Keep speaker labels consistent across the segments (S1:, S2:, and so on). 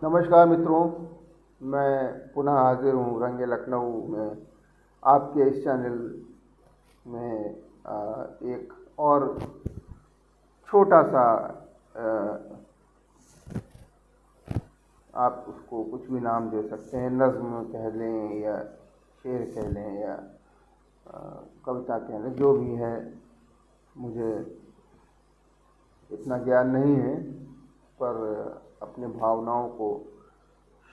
S1: नमस्कार मित्रों, मैं पुनः हाजिर हूँ रंगे लखनऊ में आपके इस चैनल में एक और छोटा सा आप उसको कुछ भी नाम दे सकते हैं, नज़्म कह लें या शेर कह लें या कविता कह लें, जो भी है। मुझे इतना ज्ञान नहीं है, पर अपने भावनाओं को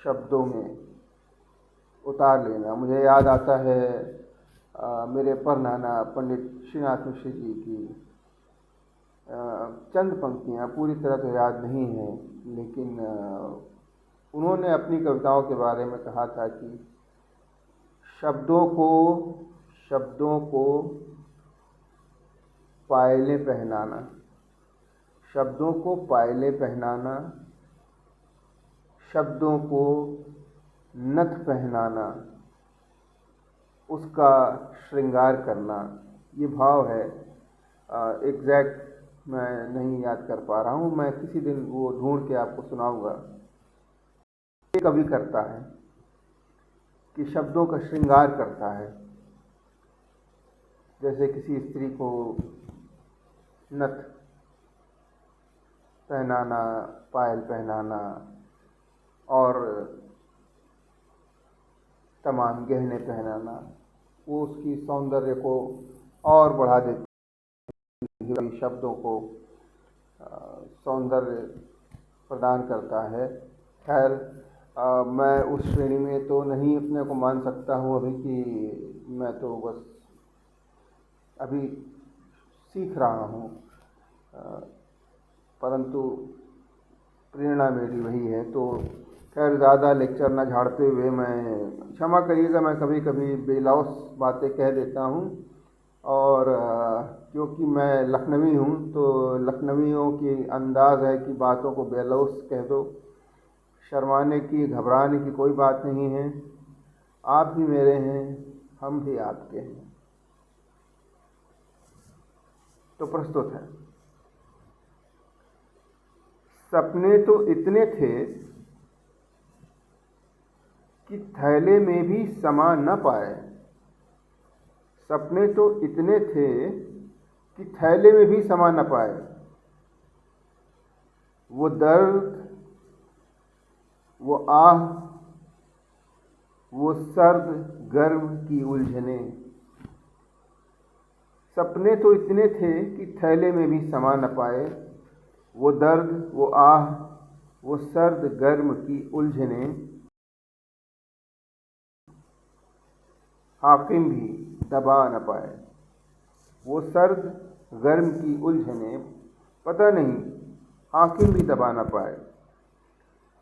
S1: शब्दों में उतार लेना। मुझे याद आता है मेरे परनाना पंडित श्रीनाथ मिश्र जी की चंद पंक्तियाँ, पूरी तरह तो याद नहीं है, लेकिन उन्होंने अपनी कविताओं के बारे में कहा था कि शब्दों को पायलें पहनाना, शब्दों को पायलें पहनाना, शब्दों को नथ पहनाना, उसका श्रृंगार करना। ये भाव है, एग्जैक्ट मैं नहीं याद कर पा रहा हूँ, मैं किसी दिन वो ढूंढ के आपको सुनाऊंगा। ये कवि करता है कि शब्दों का श्रृंगार करता है, जैसे किसी स्त्री को नथ पहनाना, पायल पहनाना और तमाम गहने पहनाना, वो उसकी सौंदर्य को और बढ़ा देती है, शब्दों को सौंदर्य प्रदान करता है। खैर, मैं उस श्रेणी में तो नहीं अपने को मान सकता हूँ अभी, कि मैं तो बस अभी सीख रहा हूँ, परंतु प्रेरणा मेरी वही है। तो खैर, ज़्यादा लेक्चर न झाड़ते हुए, मैं क्षमा करिएगा, मैं कभी कभी बेलौस बातें कह देता हूँ, और क्योंकि मैं लखनवी हूँ तो लखनवियों की अंदाज़ है कि बातों को बेलौस कह दो। शर्माने की, घबराने की कोई बात नहीं है। आप भी मेरे हैं, हम भी आपके हैं। तो प्रस्तुत है। सपने तो इतने थे कि थैले में भी समा न पाए, सपने तो इतने थे कि थैले में भी समा न पाए। वो दर्द, वो आह, वो सर्द गर्म की उलझने। सपने तो इतने थे कि थैले में भी समा न पाए। वो दर्द, वो आह, वो सर्द गर्म की उलझने, हाकिम भी दबा न पाए। वो सर्द गर्म की उलझने, पता नहीं हाकिम भी दबा न पाए।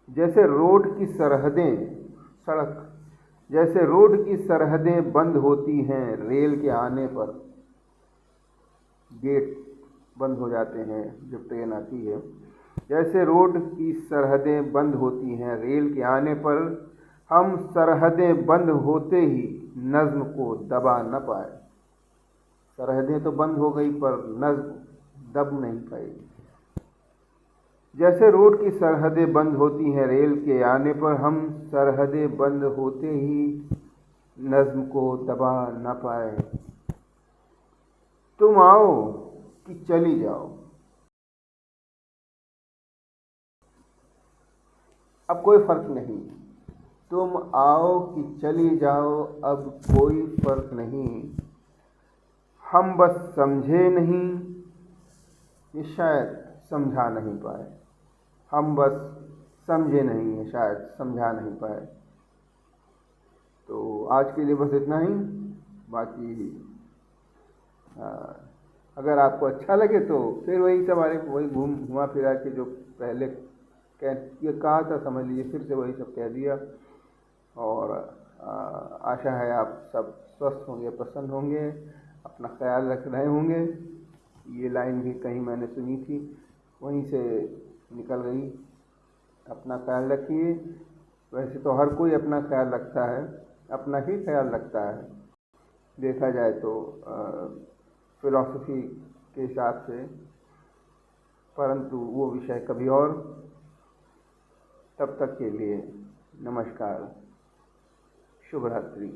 S1: जैसे रोड की सरहदें, सड़क जैसे रोड की सरहदें बंद होती हैं रेल के आने पर, गेट बंद हो जाते हैं जब ट्रेन आती है। जैसे रोड की सरहदें बंद होती हैं रेल के आने पर, हम सरहदें बंद होते ही नज़्म को दबा न पाए। सरहदें तो बंद हो गई, पर नज़्म दब नहीं पाई। जैसे रोड की सरहदें बंद होती हैं रेल के आने पर, हम सरहदें बंद होते ही नज़्म को दबा न पाए। तुम आओ कि चली जाओ, अब कोई फर्क नहीं। तुम आओ कि चली जाओ, अब कोई फर्क नहीं। हम बस समझे नहीं, ये शायद समझा नहीं पाए। हम बस समझे नहीं, ये शायद समझा नहीं पाए। तो आज के लिए बस इतना ही। बाकी अगर आपको अच्छा लगे तो फिर वही सब, वही घुमा फिरा के जो पहले ये कहा था, समझ लीजिए फिर से वही सब कह दिया। और आशा है आप सब स्वस्थ होंगे, प्रसन्न होंगे, अपना ख्याल रख रहे होंगे। ये लाइन भी कहीं मैंने सुनी थी, वहीं से निकल गई। अपना ख्याल रखिए। वैसे तो हर कोई अपना ख्याल रखता है, अपना ही ख्याल रखता है देखा जाए तो फिलॉसफी के हिसाब से, परंतु वो विषय कभी और। तब तक के लिए नमस्कार, शुभ रात्रि।